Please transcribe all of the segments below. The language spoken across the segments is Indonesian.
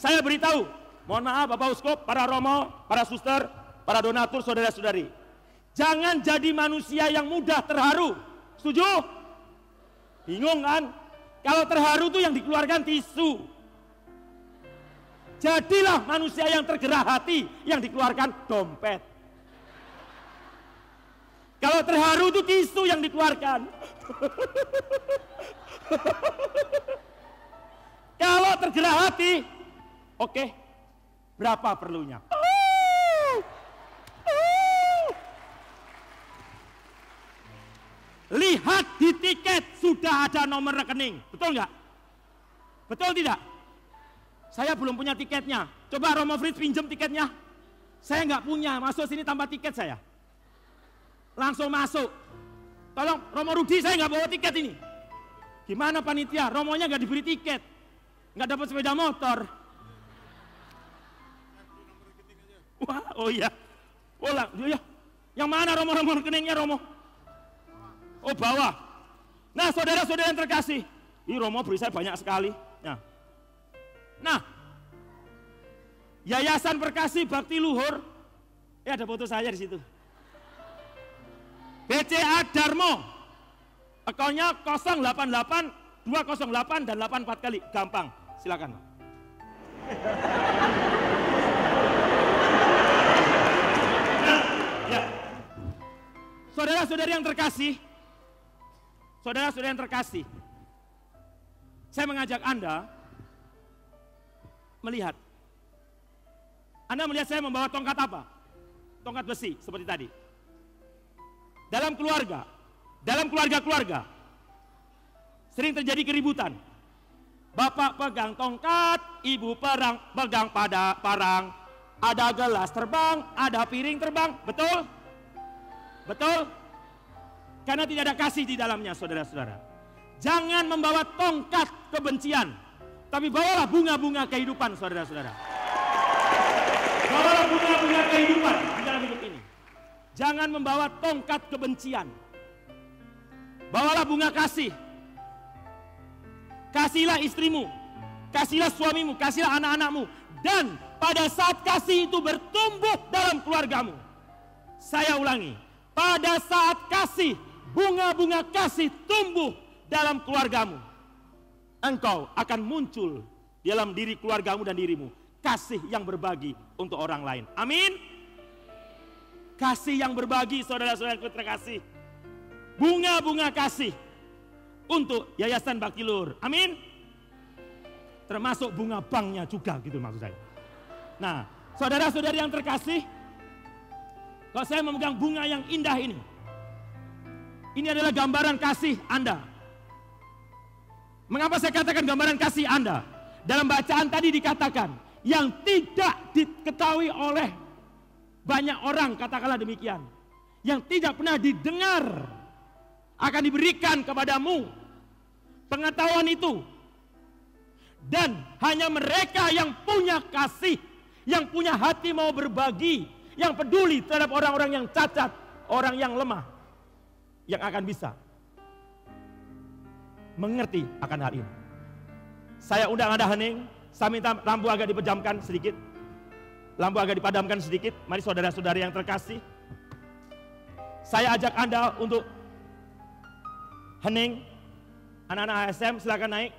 Saya beritahu, mohon maaf Bapak Uskup, para romo, para suster, para donatur, saudara-saudari. Jangan jadi manusia yang mudah terharu. Setuju? Bingung kan? Kalau terharu tuh yang dikeluarkan tisu. Jadilah manusia yang tergerak hati, yang dikeluarkan dompet. Kalau terharu tuh tisu yang dikeluarkan. Kalau tergerak hati, oke, berapa perlunya? Lihat di tiket sudah ada nomor rekening, betul nggak? Betul tidak? Saya belum punya tiketnya. Coba Romo Fritz pinjem tiketnya. Saya nggak punya, masuk sini tanpa tiket saya. Langsung masuk. Tolong Romo Rudi, saya nggak bawa tiket ini. Gimana panitia? Romonya nggak diberi tiket, nggak dapat sepeda motor. Wah, oh iya. Oh lah, ya. Yang mana Romo rekeningnya Romo? Oh bawah. Nah saudara-saudara yang terkasih, ini Romo beri saya banyak sekali. Nah, Yayasan Perkasi Bakti Luhur, ada foto saya di situ. BCA Darmo, akunnya 088 208 dan 84 kali, gampang, silakan. Ya. Saudara-saudari yang terkasih, saya mengajak Anda melihat. Anda melihat saya membawa tongkat apa? Tongkat besi seperti tadi. Dalam keluarga sering terjadi keributan. Bapak pegang tongkat, ibu pegang parang, ada gelas terbang, ada piring terbang, betul? Betul? Karena tidak ada kasih di dalamnya, saudara-saudara. Jangan membawa tongkat kebencian, tapi bawalah bunga-bunga kehidupan, saudara-saudara. Bawalah bunga-bunga kehidupan di dalam hidup ini. Jangan membawa tongkat kebencian. Bawalah bunga kasih. Kasihlah istrimu, kasihlah suamimu, kasihlah anak-anakmu. Dan pada saat kasih itu bertumbuh dalam keluargamu. Saya ulangi, pada saat kasih, bunga-bunga kasih tumbuh dalam keluargamu. Engkau akan muncul dalam diri keluargamu dan dirimu. Kasih yang berbagi untuk orang lain. Amin. Kasih yang berbagi, saudara-saudara terkasih. Bunga-bunga kasih untuk Yayasan Bakti Luhur. Amin. Termasuk bunga banknya juga gitu maksud saya. Nah, saudara-saudari yang terkasih, kalau saya memegang bunga yang indah ini adalah gambaran kasih Anda. Mengapa saya katakan gambaran kasih Anda? Dalam bacaan tadi dikatakan, yang tidak diketahui oleh banyak orang, katakanlah demikian. Yang tidak pernah didengar, akan diberikan kepadamu pengetahuan itu. Dan hanya mereka yang punya kasih, yang punya hati mau berbagi, yang peduli terhadap orang-orang yang cacat, orang yang lemah, yang akan bisa mengerti akan hal ini. Saya undang Anda hening, saya minta lampu agak dipejamkan sedikit, lampu agak dipadamkan sedikit. Mari saudara-saudari yang terkasih, saya ajak Anda untuk hening. Anak-anak ASM silakan naik.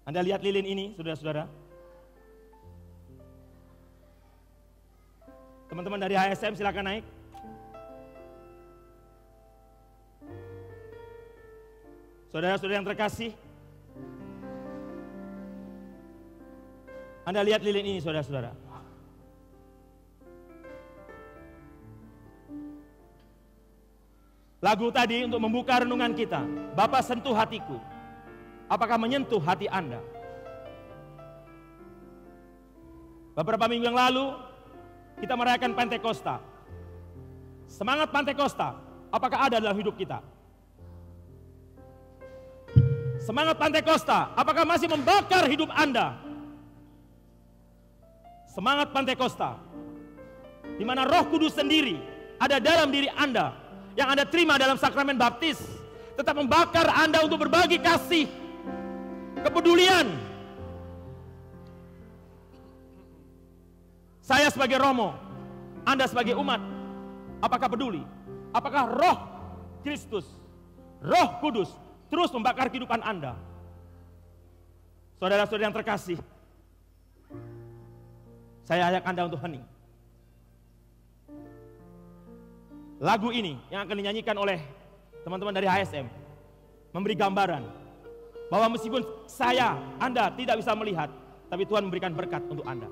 Anda lihat lilin ini, saudara-saudara. Teman-teman dari ASM silakan naik. Saudara-saudara yang terkasih, Anda lihat lilin ini, saudara-saudara. Lagu tadi untuk membuka renungan kita, Bapa sentuh hatiku. Apakah menyentuh hati Anda? Beberapa minggu yang lalu kita merayakan Pentakosta. Semangat Pentakosta, apakah ada dalam hidup kita? Semangat Pentakosta, apakah masih membakar hidup Anda? Semangat Pentakosta, di mana Roh Kudus sendiri ada dalam diri Anda, yang Anda terima dalam sakramen baptis, tetap membakar Anda untuk berbagi kasih, kepedulian. Saya sebagai Romo, Anda sebagai umat, apakah peduli? Apakah Roh Kristus, Roh Kudus terus membakar kehidupan Anda? Saudara-saudara yang terkasih, saya ajak Anda untuk hening. Lagu ini yang akan dinyanyikan oleh teman-teman dari HSM memberi gambaran bahwa meskipun saya, Anda tidak bisa melihat, tapi Tuhan memberikan berkat untuk Anda.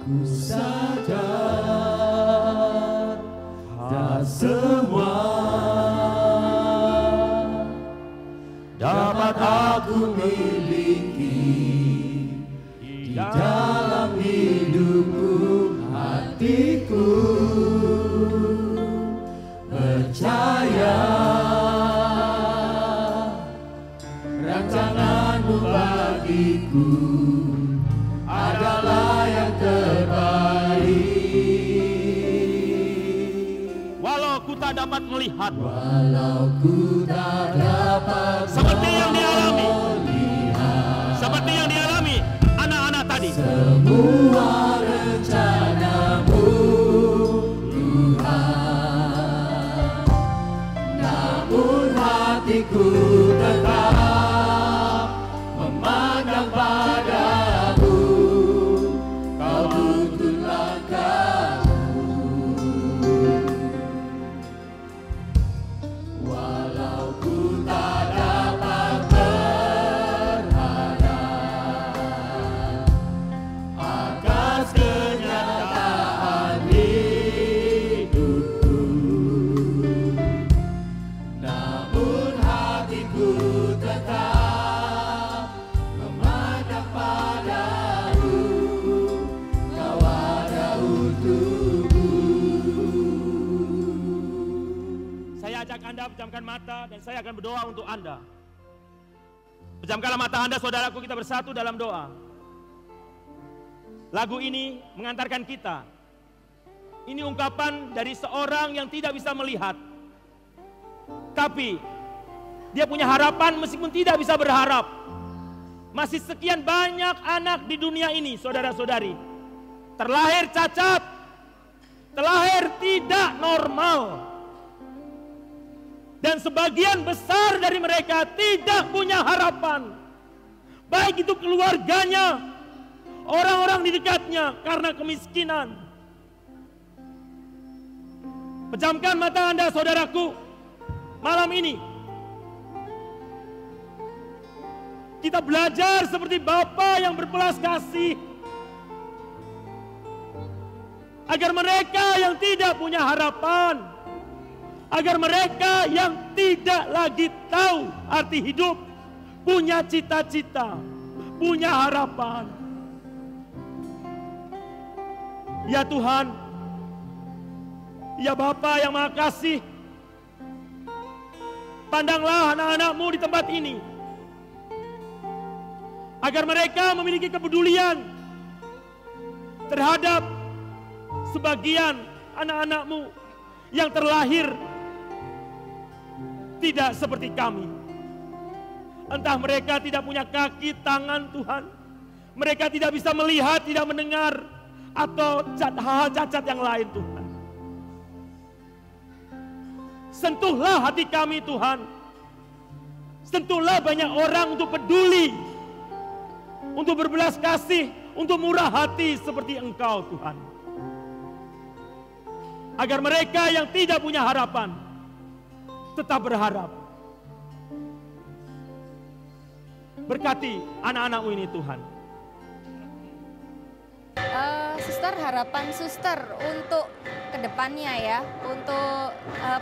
Ku sadar tak semua dapat aku miliki di dalam hidupku, hatiku percaya rancanganmu bagiku adalah yang terbaik. Walau ku tak dapat melihat, Walau ku tak dapat seperti yang dialami, melihat seperti yang dialami anak-anak tadi. semua rencanamu Tuhan, namun hatiku tetap memandang padamu. Kau tuntun langkahku, walau ku tak dapat berharap akan kenyataan hidupku, namun hatiku tetap memandang padamu. Kau ada untukku. Saya ajak Anda pejamkan mata dan saya akan berdoa untuk Anda. Pejamkanlah mata Anda, saudaraku, kita bersatu dalam doa. Lagu ini mengantarkan kita. Ini ungkapan dari seorang yang tidak bisa melihat, tapi dia punya harapan meskipun tidak bisa berharap. Masih sekian banyak anak di dunia ini, saudara-saudari, terlahir cacat, terlahir tidak normal. Dan sebagian besar dari mereka tidak punya harapan. Baik itu keluarganya, orang-orang di dekatnya, karena kemiskinan. Pejamkan mata Anda, saudaraku, malam ini kita belajar seperti Bapa yang berbelas kasih, agar mereka yang tidak punya harapan, agar mereka yang tidak lagi tahu arti hidup, punya cita-cita, punya harapan. Ya Tuhan, ya Bapa yang Maha Kasih, pandanglah anak-anak-Mu di tempat ini, agar mereka memiliki kepedulian terhadap sebagian anak-anak-Mu yang terlahir tidak seperti kami. Entah mereka tidak punya kaki, tangan, Tuhan. Mereka tidak bisa melihat, tidak mendengar, atau hal cacat yang lain, Tuhan. Sentuhlah hati kami, Tuhan. Sentuhlah banyak orang untuk peduli, untuk berbelas kasih, untuk murah hati seperti Engkau, Tuhan. Agar mereka yang tidak punya harapan tetap berharap. Berkati anak-anak-Mu ini, Tuhan. Suster, harapan suster untuk kedepannya ya, untuk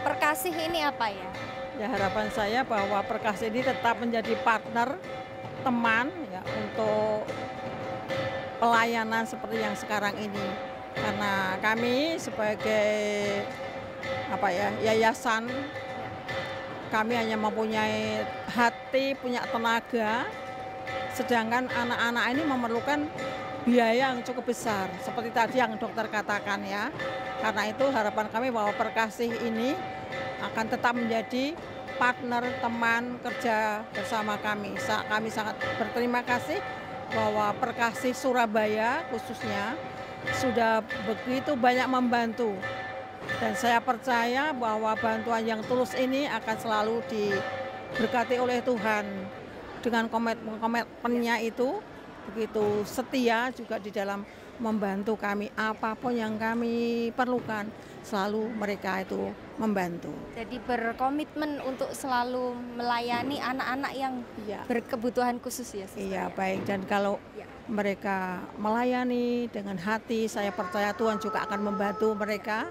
Perkasih ini apa ya? Ya, harapan saya bahwa Perkasih ini tetap menjadi partner, teman ya, untuk pelayanan seperti yang sekarang ini. Karena kami sebagai yayasan, kami hanya mempunyai hati, punya tenaga, sedangkan anak-anak ini memerlukan biaya yang cukup besar seperti tadi yang dokter katakan ya. Karena itu harapan kami bahwa Perkasih ini akan tetap menjadi partner teman kerja bersama kami. Kami sangat berterima kasih bahwa Perkasih Surabaya khususnya sudah begitu banyak membantu, dan saya percaya bahwa bantuan yang tulus ini akan selalu diberkati oleh Tuhan dengan komitmennya itu begitu setia juga di dalam membantu kami apapun yang kami perlukan, selalu mereka itu membantu. Jadi berkomitmen untuk selalu melayani anak-anak yang berkebutuhan khusus ya, Suster? Iya, baik. Dan kalau mereka melayani dengan hati, saya percaya Tuhan juga akan membantu mereka.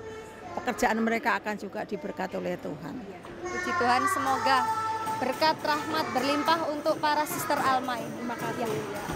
Pekerjaan mereka akan juga diberkati oleh Tuhan. Puji Tuhan, semoga berkat rahmat berlimpah untuk para Suster Alma ini. Terima kasih.